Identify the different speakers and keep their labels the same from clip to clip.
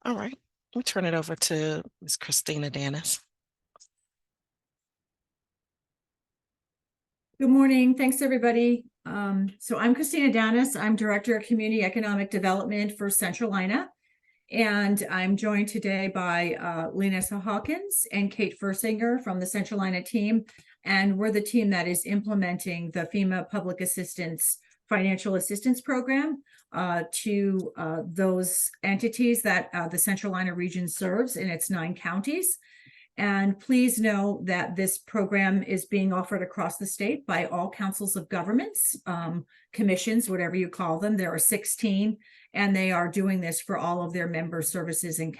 Speaker 1: All right, we'll turn it over to Ms. Christina Dennis.
Speaker 2: Good morning. Thanks, everybody. So I'm Christina Danis. I'm Director of Community Economic Development for Centralina. And I'm joined today by Lena Hawkins and Kate Fursinger from the Centralina team. And we're the team that is implementing the FEMA Public Assistance Financial Assistance Program to those entities that the Centralina region serves in its 9 counties. And please know that this program is being offered across the state by all councils of governments, commissions, whatever you call them. There are 16, and they are doing this for all of their member services and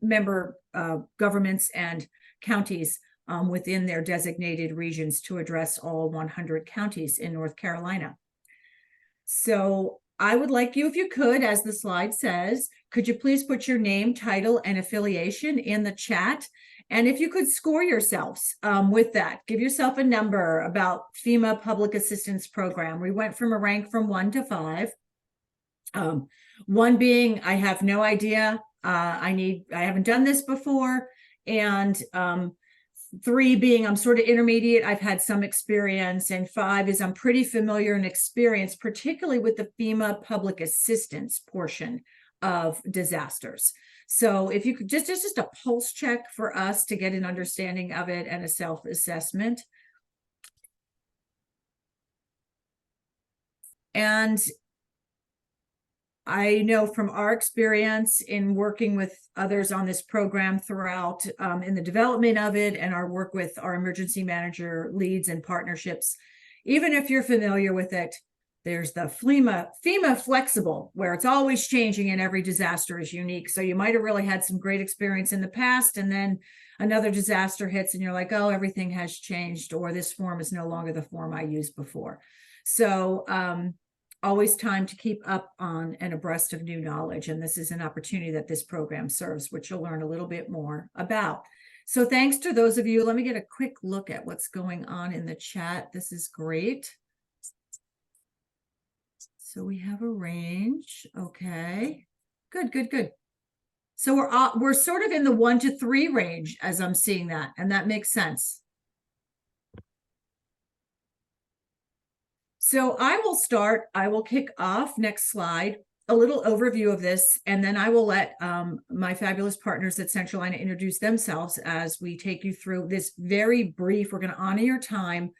Speaker 2: member governments and counties within their designated regions to address all 100 counties in North Carolina. So I would like you, if you could, as the slide says, could you please put your name, title, and affiliation in the chat? And if you could score yourselves with that, give yourself a number about FEMA Public Assistance Program. We went from a rank from 1 to 5. 1 being, I have no idea. I haven't done this before. And 3 being, I'm sort of intermediate. I've had some experience. And 5 is I'm pretty familiar and experienced, particularly with the FEMA public assistance portion of disasters. So if you could just a pulse check for us to get an understanding of it and a self-assessment. And I know from our experience in working with others on this program throughout in the development of it and our work with our emergency manager leads and partnerships, even if you're familiar with it, there's the FEMA flexible, where it's always changing and every disaster is unique. So you might have really had some great experience in the past, and then another disaster hits and you're like, oh, everything has changed, or this form is no longer the form I used before. So always time to keep up on and abreast of new knowledge. And this is an opportunity that this program serves, which you'll learn a little bit more about. So thanks to those of you. Let me get a quick look at what's going on in the chat. This is great. So we have a range. Okay, good. So we're sort of in the 1 to 3 range as I'm seeing that, and that makes sense. So I will kick off, next slide, a little overview of this, and then I will let my fabulous partners at Centralina introduce themselves as we take you through this very brief. We're going to honor your time,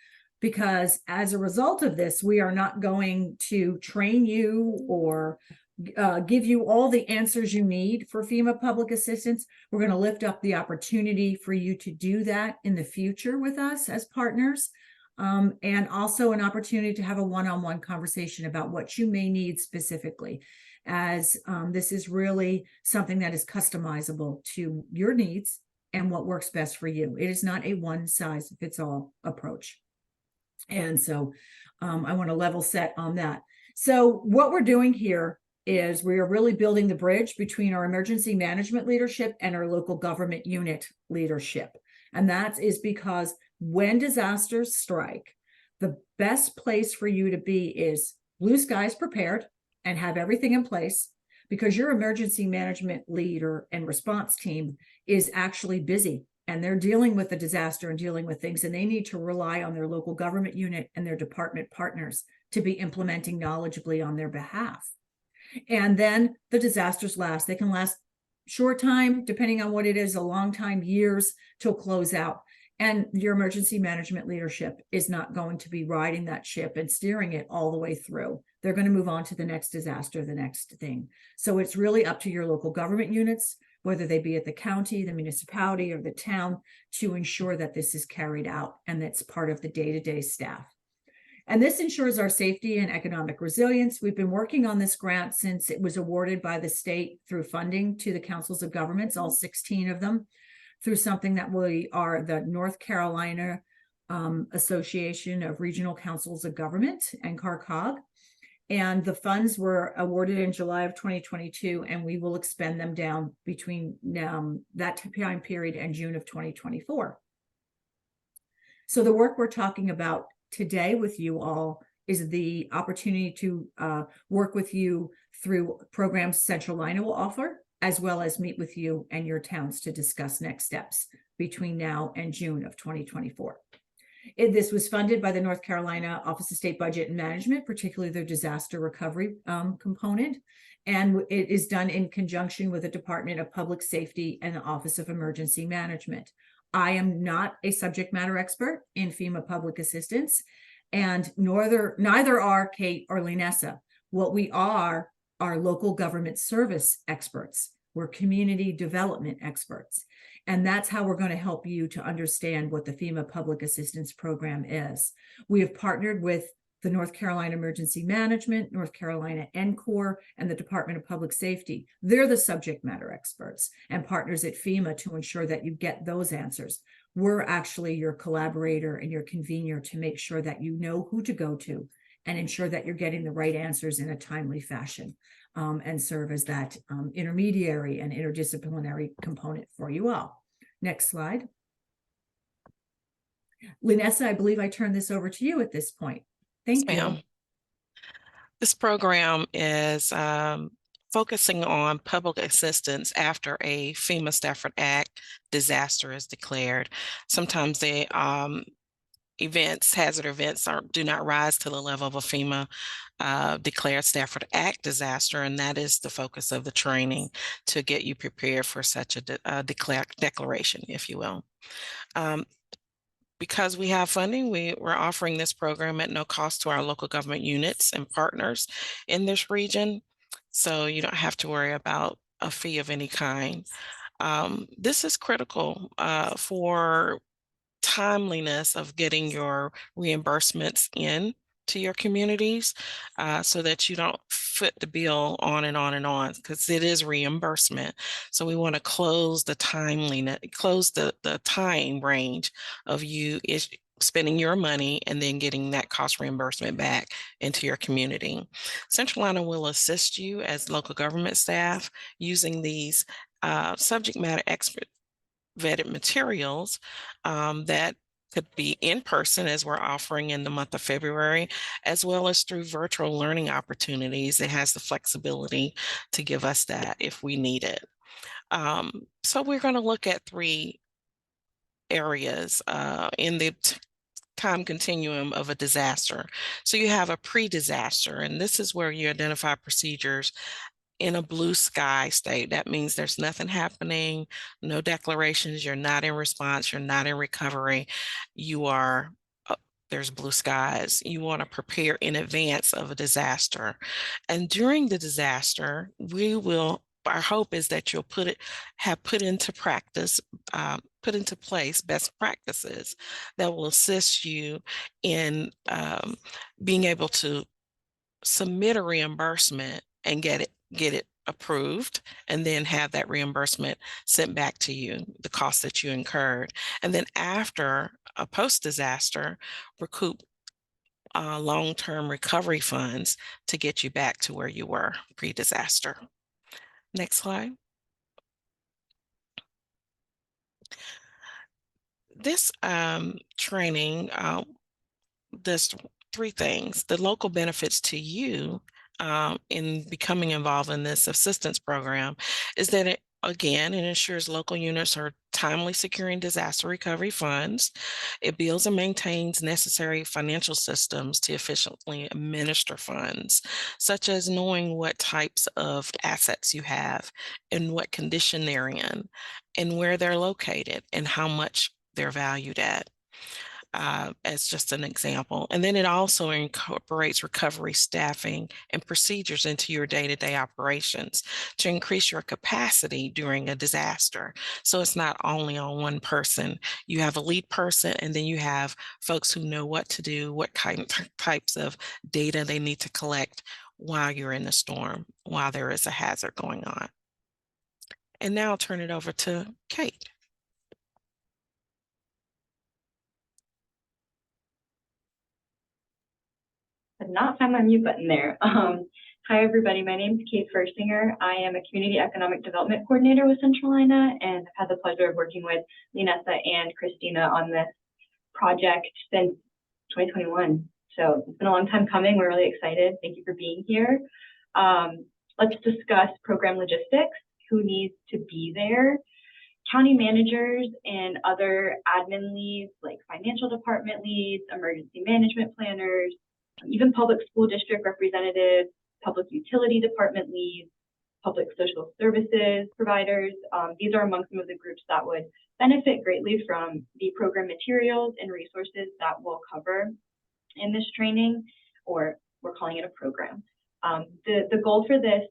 Speaker 2: because as a result of this, we are not going to train you or give you all the answers you need for FEMA public assistance. We're going to lift up the opportunity for you to do that in the future with us as partners, and also an opportunity to have a one-on-one conversation about what you may need specifically, as this is really something that is customizable to your needs and what works best for you. It is not a one-size-fits-all approach. And so I want to level set on that. So what we're doing here is we are really building the bridge between our emergency management leadership and our local government unit leadership. And that is because when disasters strike, the best place for you to be is blue skies prepared and have everything in place, because your emergency management leader and response team is actually busy. And they're dealing with the disaster and dealing with things, and they need to rely on their local government unit and their department partners to be implementing knowledgeably on their behalf. And then the disasters last. They can last short time, depending on what it is, a long time, years, till close out. And your emergency management leadership is not going to be riding that ship and steering it all the way through. They're going to move on to the next disaster, the next thing. So it's really up to your local government units, whether they be at the county, the municipality, or the town, to ensure that this is carried out and that's part of the day-to-day staff. And this ensures our safety and economic resilience. We've been working on this grant since it was awarded by the state through funding to the councils of governments, all 16 of them, through something that we are the North Carolina Association of Regional Councils of Government, NCARCOG. And the funds were awarded in July of 2022, and we will expend them down between that time period and June of 2024. So the work we're talking about today with you all is the opportunity to work with you through programs Centralina will offer as well as meet with you and your towns to discuss next steps between now and June of 2024. This was funded by the North Carolina Office of State Budget and Management, particularly their disaster recovery component. And it is done in conjunction with the Department of Public Safety and the Office of Emergency Management. I am not a subject matter expert in FEMA public assistance, and neither are Kate or Linessa. What we are local government service experts. We're community development experts. And that's how we're going to help you to understand what the FEMA Public Assistance Program is. We have partnered with the North Carolina Emergency Management, North Carolina NCORP, and the Department of Public Safety. They're the subject matter experts and partners at FEMA to ensure that you get those answers. We're actually your collaborator and your convener to make sure that you know who to go to and ensure that you're getting the right answers in a timely fashion, and serve as that intermediary and interdisciplinary component for you all. Next slide. Linessa, I believe I turn this over to you at this point. Thank you.
Speaker 1: This program is focusing on public assistance after a FEMA Stafford Act disaster is declared. Sometimes the hazard events do not rise to the level of a FEMA declared Stafford Act disaster, and that is the focus of the training, to get you prepared for such a declaration, if you will. Because we have funding, we're offering this program at no cost to our local government units and partners in this region, so you don't have to worry about a fee of any kind. This is critical for timeliness of getting your reimbursements in to your communities, so that you don't foot the bill on and on and on, because it is reimbursement. So we want to close the time range of you spending your money and then getting that cost reimbursement back into your community. Centralina will assist you as local government staff using these subject matter expert vetted materials that could be in person, as we're offering in the month of February, as well as through virtual learning opportunities. It has the flexibility to give us that if we need it. So we're going to look at 3 areas in the time continuum of a disaster. So you have a pre-disaster, and this is where you identify procedures in a blue sky state. That means there's nothing happening, no declarations, you're not in response, you're not in recovery, you are, there's blue skies. You want to prepare in advance of a disaster. And during the disaster, our hope is that you'll put into place best practices that will assist you in being able to submit a reimbursement and get it approved, and then have that reimbursement sent back to you, the cost that you incurred. And then after a post-disaster, recoup long-term recovery funds to get you back to where you were pre-disaster. Next slide. This training does 3 things. The local benefits to you in becoming involved in this assistance program is that it ensures local units are timely securing disaster recovery funds. It builds and maintains necessary financial systems to efficiently administer funds, such as knowing what types of assets you have and what condition they're in and where they're located and how much they're valued at. As just an example. And then it also incorporates recovery staffing and procedures into your day-to-day operations to increase your capacity during a disaster. So it's not only on one person. You have a lead person, and then you have folks who know what to do, what types of data they need to collect while you're in the storm, while there is a hazard going on. And now I'll turn it over to Kate.
Speaker 3: Did not find my mute button there. Hi, everybody. My name is Kate Fersinger. I am a Community Economic Development Coordinator with Centralina, and I've had the pleasure of working with Linessa and Christina on this project since 2021. So it's been a long time coming. We're really excited. Thank you for being here. Let's discuss program logistics. who needs to be there. County managers and other admin leads like financial department leads, emergency management planners, even public school district representatives, public utility department leads, public social services providers. These are among some of the groups that would benefit greatly from the program materials and resources that we'll cover in this training, or we're calling it a program. The goal for this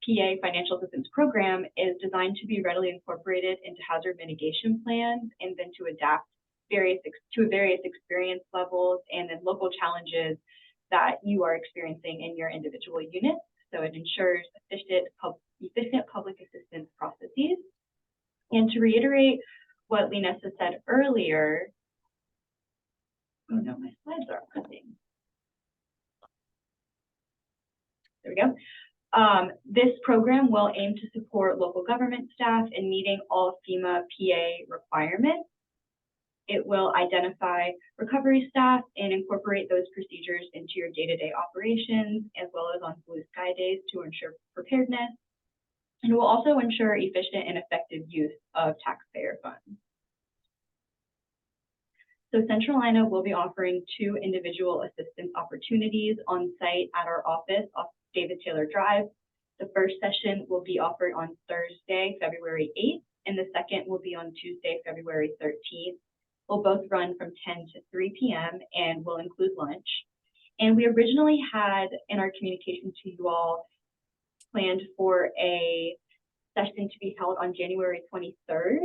Speaker 3: PA financial assistance program is designed to be readily incorporated into hazard mitigation plans and then to adapt to various experience levels and then local challenges that you are experiencing in your individual units. So it ensures efficient public assistance processes. And to reiterate what Linessa said earlier, oh no, my slides are missing. There we go. This program will aim to support local government staff in meeting all FEMA PA requirements. It will identify recovery staff and incorporate those procedures into your day-to-day operations, as well as on blue sky days to ensure preparedness. And it will also ensure efficient and effective use of taxpayer funds. So Centralina will be offering 2 individual assistance opportunities on site at our office off David Taylor Drive. The first session will be offered on Thursday, February 8th, and the second will be on Tuesday, February 13th. Will both run from 10 to 3 p.m. and will include lunch. And we originally had in our communication to you all planned for a session to be held on January 23rd,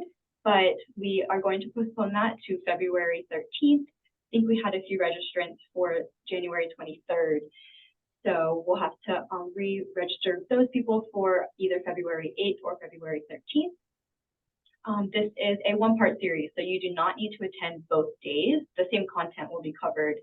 Speaker 3: but we are going to postpone that to February 13th. I think we had a few registrants for January 23rd. So we'll have to re-register those people for either February 8th or February 13th. This is a 1-part series, so you do not need to attend both days. The same content will be covered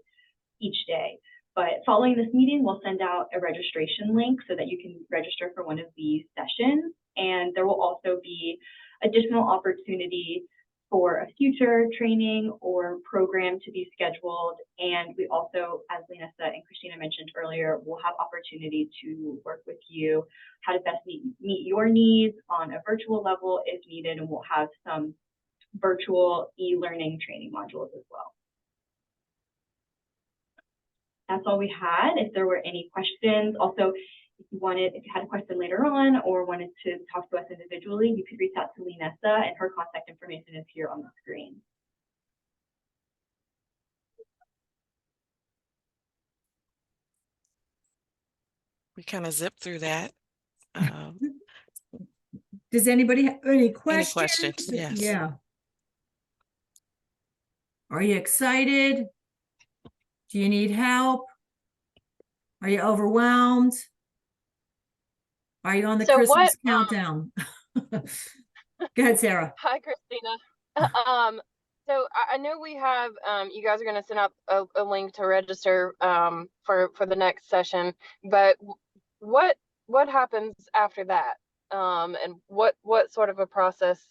Speaker 3: each day. But following this meeting, we'll send out a registration link so that you can register for one of these sessions. And there will also be additional opportunity for a future training or program to be scheduled. And we also, as Linessa and Christina mentioned earlier, will have opportunity to work with you how to best meet your needs on a virtual level if needed, and we'll have some virtual e-learning training modules as well. That's all we had. If there were any questions, also if you had a question later on or wanted to talk to us individually, you could reach out to Linessa, and her contact information is here on the screen.
Speaker 1: We kind of zipped through that.
Speaker 2: Does anybody have any questions?
Speaker 1: Any questions? Yes.
Speaker 2: Yeah. Are you excited? Do you need help? Are you overwhelmed? Are you on the Christmas countdown? Go ahead, Sarah.
Speaker 4: Hi, Christina. So I know we have, you guys are going to send out a link to register for the next session, but what happens after that? And what sort of a process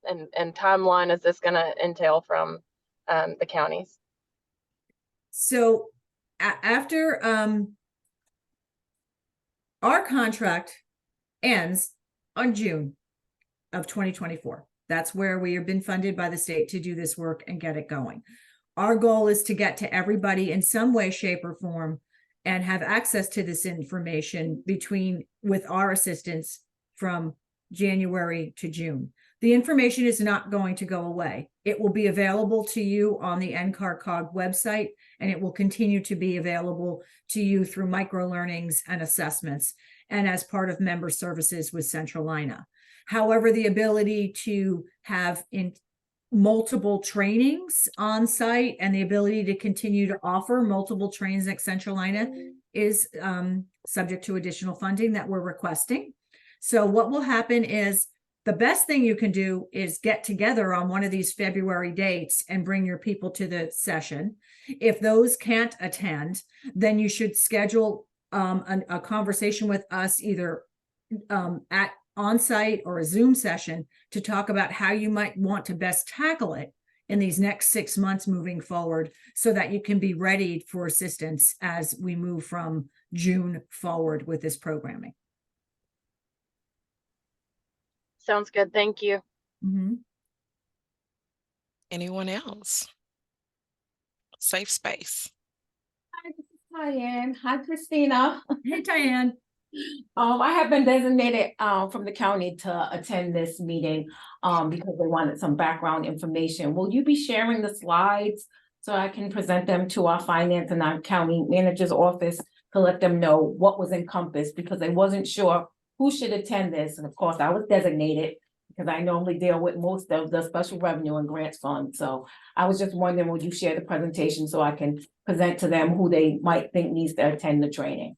Speaker 4: and timeline is this going to entail from the counties?
Speaker 2: So after our contract ends on June of 2024. That's where we have been funded by the state to do this work and get it going. Our goal is to get to everybody in some way, shape, or form and have access to this information with our assistance from January to June. The information is not going to go away. It will be available to you on the NCAR-COG website, and it will continue to be available to you through microlearnings and assessments and as part of member services with Centralina. However, the ability to have multiple trainings on site and the ability to continue to offer multiple trainings at Centralina is subject to additional funding that we're requesting. So what will happen is the best thing you can do is get together on one of these February dates and bring your people to the session. If those can't attend, then you should schedule a conversation with us either at on-site or a Zoom session to talk about how you might want to best tackle it in these next 6 months moving forward so that you can be ready for assistance as we move from June forward with this programming.
Speaker 4: Sounds good. Thank you.
Speaker 2: Mhm.
Speaker 1: Anyone else? Safe space.
Speaker 5: Hi, this is Diane. Hi, Christina.
Speaker 2: Hey, Diane.
Speaker 5: I have been designated from the county to attend this meeting because they wanted some background information. Will you be sharing the slides so I can present them to our finance and our county manager's office to let them know what was encompassed, because I wasn't sure who should attend this. And of course, I was designated because I normally deal with most of the special revenue and grants fund. So I was just wondering, would you share the presentation so I can present to them who they might think needs to attend the training?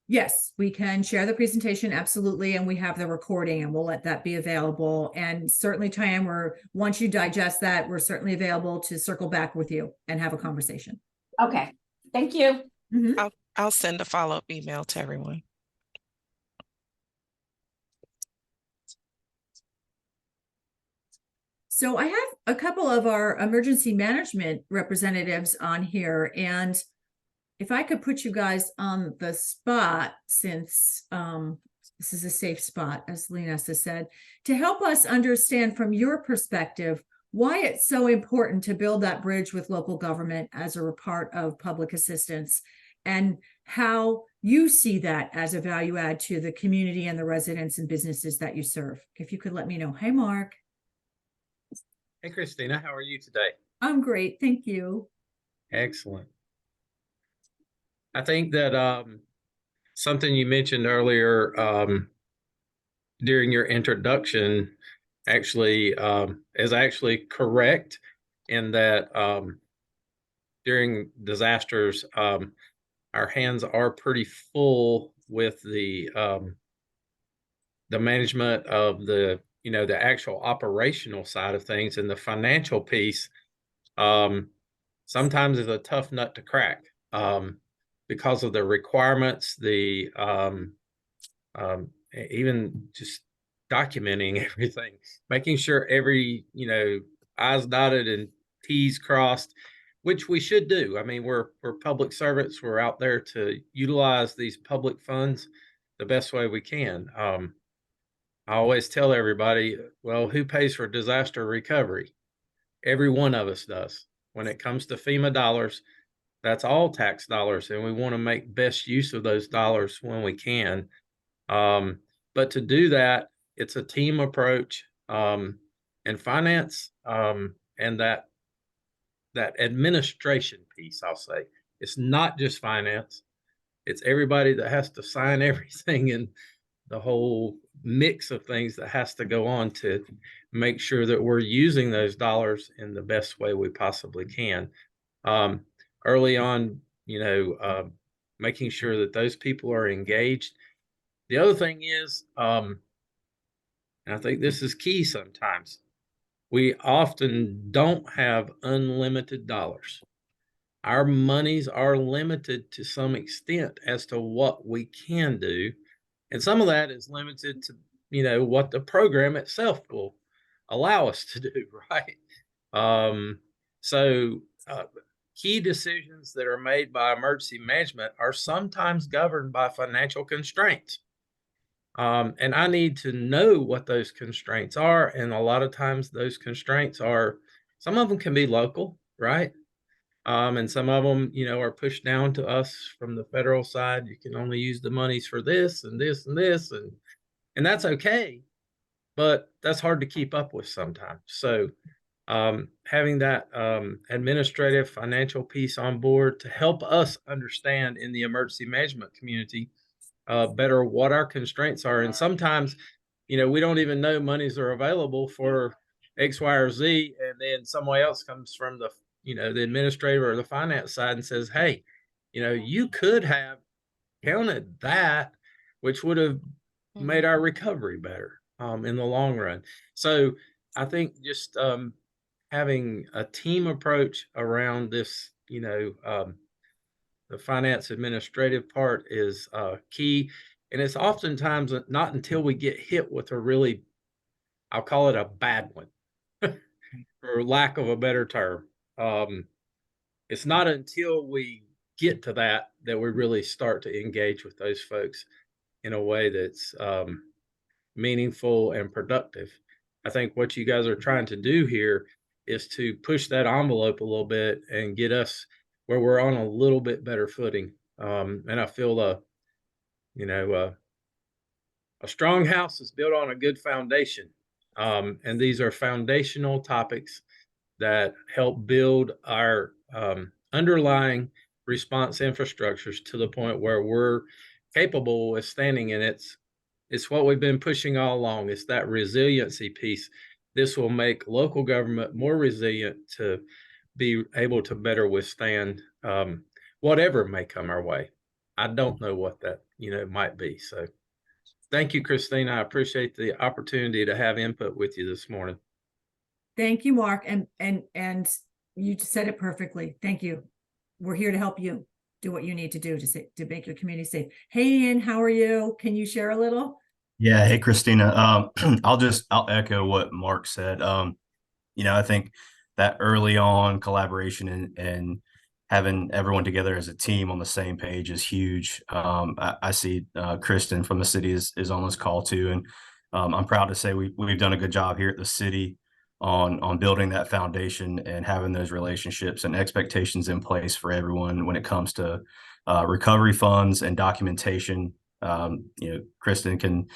Speaker 2: Yes, we can share the presentation, absolutely, and we have the recording, and we'll let that be available. And certainly, Diane, once you digest that, we're certainly available to circle back with you and have a conversation.
Speaker 5: Okay, thank you.
Speaker 2: Mhm.
Speaker 1: I'll send a follow-up email to everyone.
Speaker 2: So I have a couple of our emergency management representatives on here, and if I could put you guys on the spot, since this is a safe spot, as Linessa said, to help us understand from your perspective why it's so important to build that bridge with local government as a part of public assistance, and how you see that as a value add to the community and the residents and businesses that you serve. If you could let me know. Hi, Mark.
Speaker 6: Hey, Christina, how are you today?
Speaker 2: I'm great, thank you.
Speaker 6: Excellent. I think that something you mentioned earlier during your introduction actually is actually correct, in that during disasters, our hands are pretty full with the management of the actual operational side of things, and the financial piece sometimes is a tough nut to crack, because of the requirements, even just documenting everything, making sure every I's dotted and T's crossed, which we should do. I mean, we're public servants. We're out there to utilize these public funds the best way we can. I always tell everybody, well, who pays for disaster recovery? Every one of us does. When it comes to FEMA dollars, that's all tax dollars, and we want to make best use of those dollars when we can. But to do that, it's a team approach, and finance, and that administration piece. I'll say it's not just finance; it's everybody that has to sign everything, and the whole mix of things that has to go on to make sure that we're using those dollars in the best way we possibly can. Early on, making sure that those people are engaged. The other thing is, and I think this is key sometimes, we often don't have unlimited dollars. Our monies are limited to some extent as to what we can do. And some of that is limited to, what the program itself will allow us to do, right? So key decisions that are made by emergency management are sometimes governed by financial constraints. And I need to know what those constraints are. And a lot of times those constraints are, some of them can be local, right? And some of them, are pushed down to us from the federal side. You can only use the monies for this and this and this, and that's okay, but that's hard to keep up with sometimes. So having that administrative financial piece on board to help us understand in the emergency management community better what our constraints are. And sometimes, we don't even know monies are available for X, Y, or Z. And then somebody else comes from the administrator or the finance side and says, hey, you could have counted that, which would have made our recovery better in the long run. So I think just having a team approach around this, the finance administrative part is key. And it's oftentimes not until we get hit with a really, I'll call it a bad one, for lack of a better term. It's not until we get to that we really start to engage with those folks in a way that's meaningful, and productive. I think what you guys are trying to do here is to push that envelope a little bit and get us where we're on a little bit better footing. And I feel you know, a strong house is built on a good foundation. And these are foundational topics that help build our underlying response infrastructures to the point where we're capable of standing in it's what we've been pushing all along. It's that resiliency piece. This will make local government more resilient to be able to better withstand whatever may come our way. I don't know what that might be. So thank you, Christina. I appreciate the opportunity to have input with you this morning.
Speaker 2: Thank you, Mark. And you said it perfectly. Thank you. We're here to help you do what you need to do to make your community safe. Hey, Ian, how are you? Can you share a little?
Speaker 7: Yeah. Hey, Christina. I'll echo what Mark said. I think that early on collaboration and having everyone together as a team on the same page is huge. I see Kristen from the city is on this call too. And I'm proud to say we've done a good job here at the city on building that foundation and having those relationships and expectations in place for everyone when it comes to recovery funds and documentation. Kristen can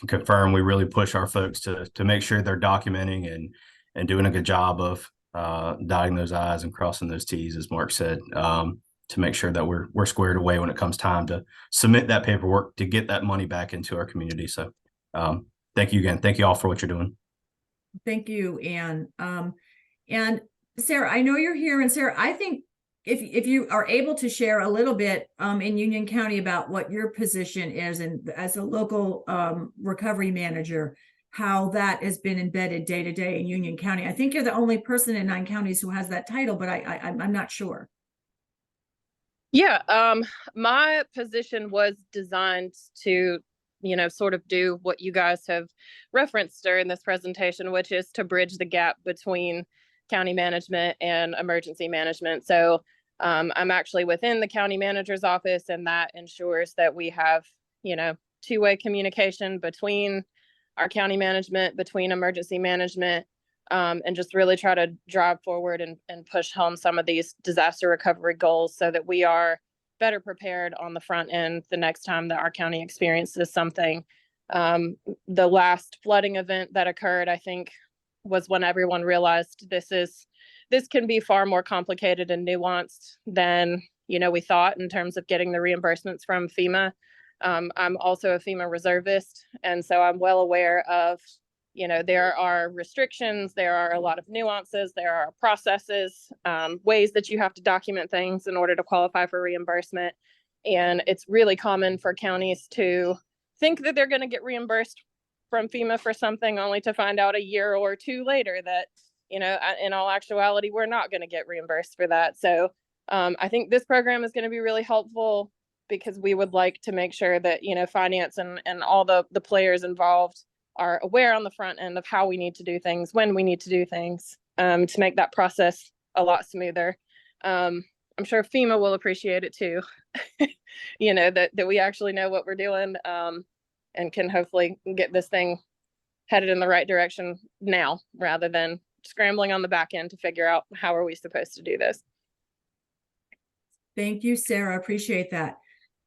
Speaker 7: confirm we really push our folks to make sure they're documenting and doing a good job of dotting those I's and crossing those T's, as Mark said, to make sure that we're squared away when it comes time to submit that paperwork to get that money back into our community. So thank you again. Thank you all for what you're doing.
Speaker 2: Thank you, Anne. And Sarah, I know you're here. And Sarah, I think if you are able to share a little bit in Union County about what your position is and as a local recovery manager, how that has been embedded day to day in Union County. I think you're the only person in 9 counties who has that title, but I'm not sure.
Speaker 4: Yeah, my position was designed to, sort of do what you guys have referenced during this presentation, which is to bridge the gap between county management and emergency management. So I'm actually within the county manager's office, and that ensures that we have, two-way communication between our county management, between emergency management, and just really try to drive forward and push home some of these disaster recovery goals so that we are better prepared on the front end the next time that our county experiences something. The last flooding event that occurred, I think, was when everyone realized this can be far more complicated and nuanced than we thought in terms of getting the reimbursements from FEMA. I'm also a FEMA reservist, and so I'm well aware of there are restrictions, there are a lot of nuances, there are processes, ways that you have to document things in order to qualify for reimbursement. And it's really common for counties to think that they're going to get reimbursed from FEMA for something only to find out a year or two later that, in all actuality, we're not going to get reimbursed for that. So I think this program is going to be really helpful because we would like to make sure that, finance and all the players involved are aware on the front end of how we need to do things, when we need to do things, to make that process a lot smoother. I'm sure FEMA will appreciate it too, that we actually know what we're doing, and can hopefully get this thing headed in the right direction now, rather than scrambling on the back end to figure out how are we supposed to do this.
Speaker 2: Thank you, Sarah. Appreciate that.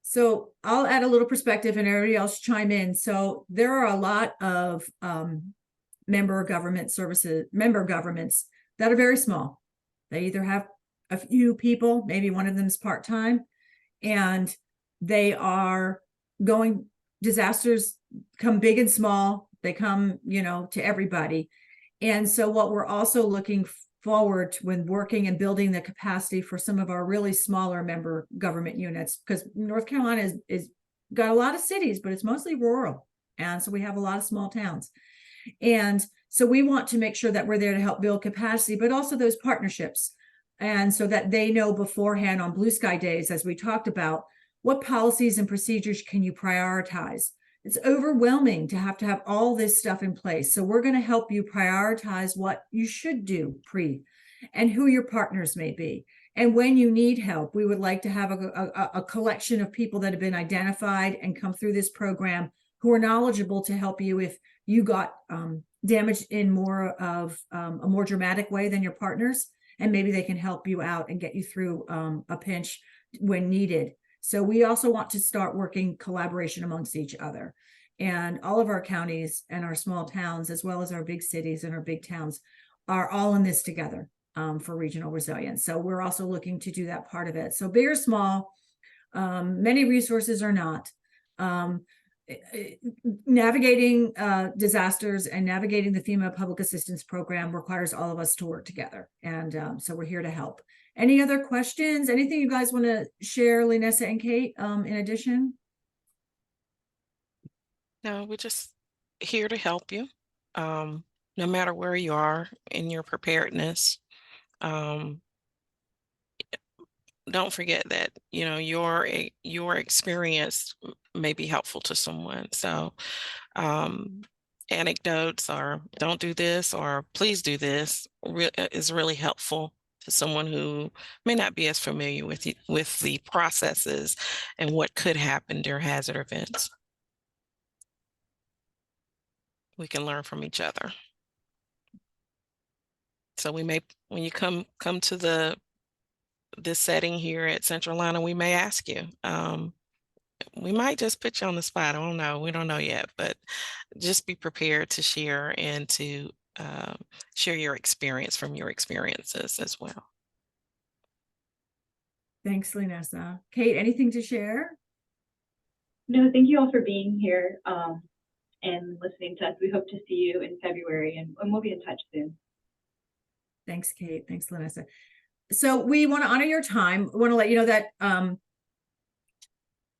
Speaker 2: So I'll add a little perspective and everybody else chime in. So there are a lot of member governments that are very small. They either have a few people, maybe one of them is part-time, and they are going, disasters come big and small. They come, to everybody. And so what we're also looking forward to when working and building the capacity for some of our really smaller member government units, because North Carolina is got a lot of cities, but it's mostly rural. And so we have a lot of small towns. And so we want to make sure that we're there to help build capacity, but also those partnerships. And so that they know beforehand on blue sky days, as we talked about, what policies and procedures can you prioritize? It's overwhelming to have all this stuff in place. So we're going to help you prioritize what you should do and who your partners may be. And when you need help, we would like to have a collection of people that have been identified and come through this program who are knowledgeable to help you if you got damaged in more of a more dramatic way than your partners, and maybe they can help you out and get you through a pinch when needed. So we also want to start working collaboration amongst each other. And all of our counties and our small towns, as well as our big cities and our big towns, are all in this together for regional resilience. So we're also looking to do that part of it. So big or small, many resources are not. Navigating disasters and navigating the FEMA public assistance program requires all of us to work together. And so we're here to help. Any other questions? Anything you guys want to share, Linessa and Kate, in addition?
Speaker 1: No, we're just here to help you, no matter where you are in your preparedness. Don't forget that, you know, your experience may be helpful to someone. So anecdotes or don't do this or please do this is really helpful to someone who may not be as familiar with the processes and what could happen during hazard events. We can learn from each other. So we may, when you come to this setting here at Centralina, we may ask you. We might just put you on the spot. I don't know. We don't know yet, but just be prepared to share and to share your experience from your experiences as well.
Speaker 2: Thanks, Linessa. Kate, anything to share?
Speaker 3: No, thank you all for being here and listening to us. We hope to see you in February, and we'll be in touch soon.
Speaker 2: Thanks, Kate. Thanks, Linessa. So we want to honor your time. We want to let you know that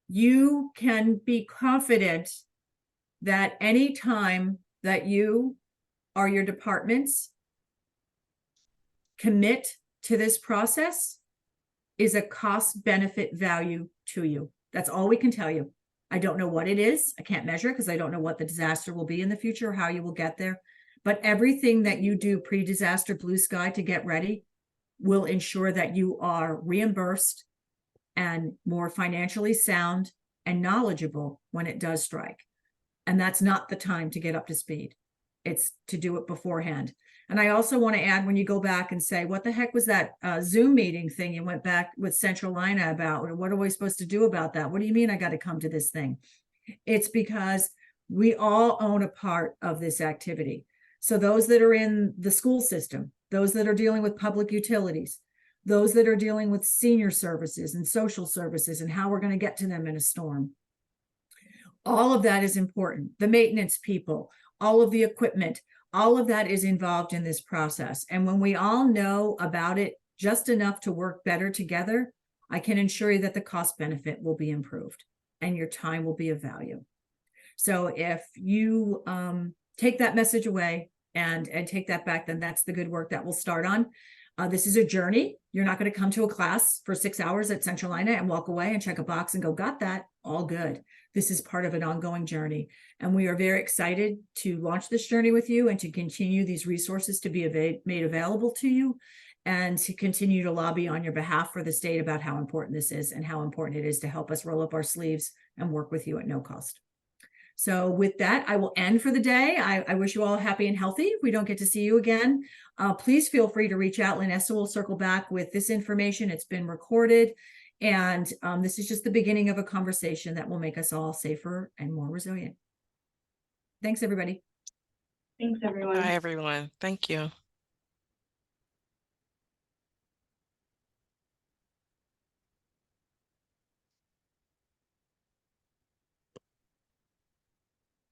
Speaker 2: you can be confident that any time that you or your departments commit to this process is a cost benefit value to you. That's all we can tell you. I don't know what it is. I can't measure it because I don't know what the disaster will be in the future or how you will get there. But everything that you do pre-disaster blue sky to get ready will ensure that you are reimbursed and more financially sound and knowledgeable when it does strike. And that's not the time to get up to speed. It's to do it beforehand. And I also want to add, when you go back and say, what the heck was that Zoom meeting thing you went back with Centralina about? What are we supposed to do about that? What do you mean I got to come to this thing? It's because we all own a part of this activity. So those that are in the school system, those that are dealing with public utilities, those that are dealing with senior services and social services and how we're going to get to them in a storm. All of that is important. The maintenance people, all of the equipment, all of that is involved in this process. And when we all know about it just enough to work better together, I can assure you that the cost benefit will be improved and your time will be of value. So if you take that message away and take that back, then that's the good work that we'll start on. This is a journey. You're not going to come to a class for 6 hours at Centralina and walk away and check a box and go, got that, all good. This is part of an ongoing journey. And we are very excited to launch this journey with you and to continue these resources to be made available to you and to continue to lobby on your behalf for the state about how important this is and how important it is to help us roll up our sleeves and work with you at no cost. So with that, I will end for the day. I wish you all happy and healthy. If we don't get to see you again, please feel free to reach out. Linessa will circle back with this information. It's been recorded. And this is just the beginning of a conversation that will make us all safer and more resilient. Thanks, everybody.
Speaker 3: Thanks, everyone.
Speaker 1: Bye, everyone. Thank you.